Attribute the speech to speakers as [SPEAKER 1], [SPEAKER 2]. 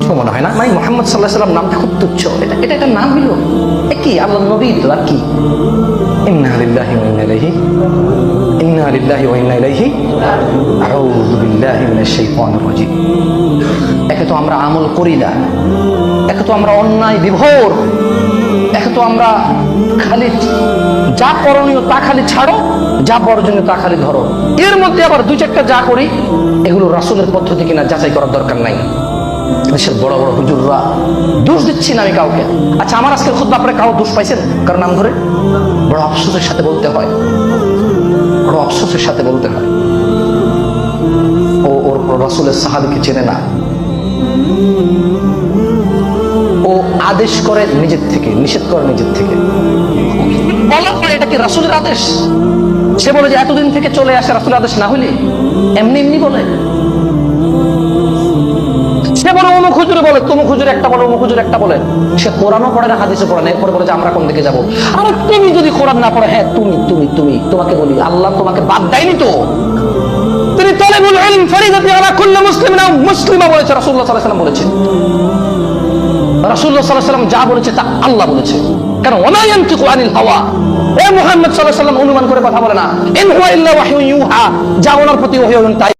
[SPEAKER 1] তুচ্ছ মনে হয় না? মানে মুহাম্মদ সাল্লাল্লাহু আলাইহি ওয়াসাল্লাম নামটা খুব তুচ্ছ, এটা একটা নাম হলো কি? আল্লাহ নবী তো আর কি? ইন্না লিল্লাহি ওয়া ইন্না ইলাইহি আউযু বিল্লাহি মিনাশ শাইতানির রাজীম। একে তো আমরা আমল করি না, একে তো আমরা অন্যায় বিভোর, একে তো আমরা খালি যা করণীয় তা খালি ছাড়ো, যা বর্জনীয় তা খালি ধরো। এর মধ্যে আবার দুই চারটা যা করি এগুলো রাসূলের পদ্ধতি কিনা যাচাই করার দরকার নাই। দেশের বড় বড় হুজুররা, দোষ দিচ্ছি না আমি কাউকে। আচ্ছা, আমার আজকের খুতবা আপনারা কাউ দোষ পাইছেন কারণ নাম ধরে? বড় আফসোসের সাথে বলতে হয়, বড় আফসোসের সাথে বলতে হয়, ওর রাসূলের সাহাবীকে চেনে না। ও আদেশ করে নিজের থেকে, নিষেধ করে নিজের থেকে। বলার পরে এটা কি রাসূলের আদেশ? সে বলে যে এতদিন থেকে চলে আসে রাসূলের আদেশ না হইলে এমনি এমনি বলে। সে বলে অমুক হুজুরে বলে, তমুক হুজুর একটা বলে, অমুক হুজুর একটা বলে। সে কোরআনও পড়ে না, হাদিসও পড়ে না, এরপরে বলে যে আমরা কোন দিকে যাবো। আর তুমি যদি কোরআন না পড়ে, হ্যাঁ তুমি তোমাকে বলি, আল্লাহ তোমাকে বাদ দেয়নি তো। তিনি তালিবুল ইলম ফরিদাতুন আলা কুল্লি মুসলিমিন ওয়া মুসলিমা বলেছে, রাসূলুল্লাহ সাল্লাল্লাহু আলাইহি ওয়াসাল্লাম বলেছে। রাসূলুল্লাহ সাল্লাল্লাহু আলাইহি ওয়াসাল্লাম যা বলেছে তা আল্লাহ বলেছে। কারণ ওয়া ইয়ানতিকু আনিল হাওয়া, এ মুহাম্মদ সাল্লাল্লাহু আলাইহি ওয়াসাল্লাম অনুমান করে কথা বলে না। ইন হুয়া ইল্লা ওয়াহয়ুন ইউহা, যা ওনার প্রতি ওহী তাই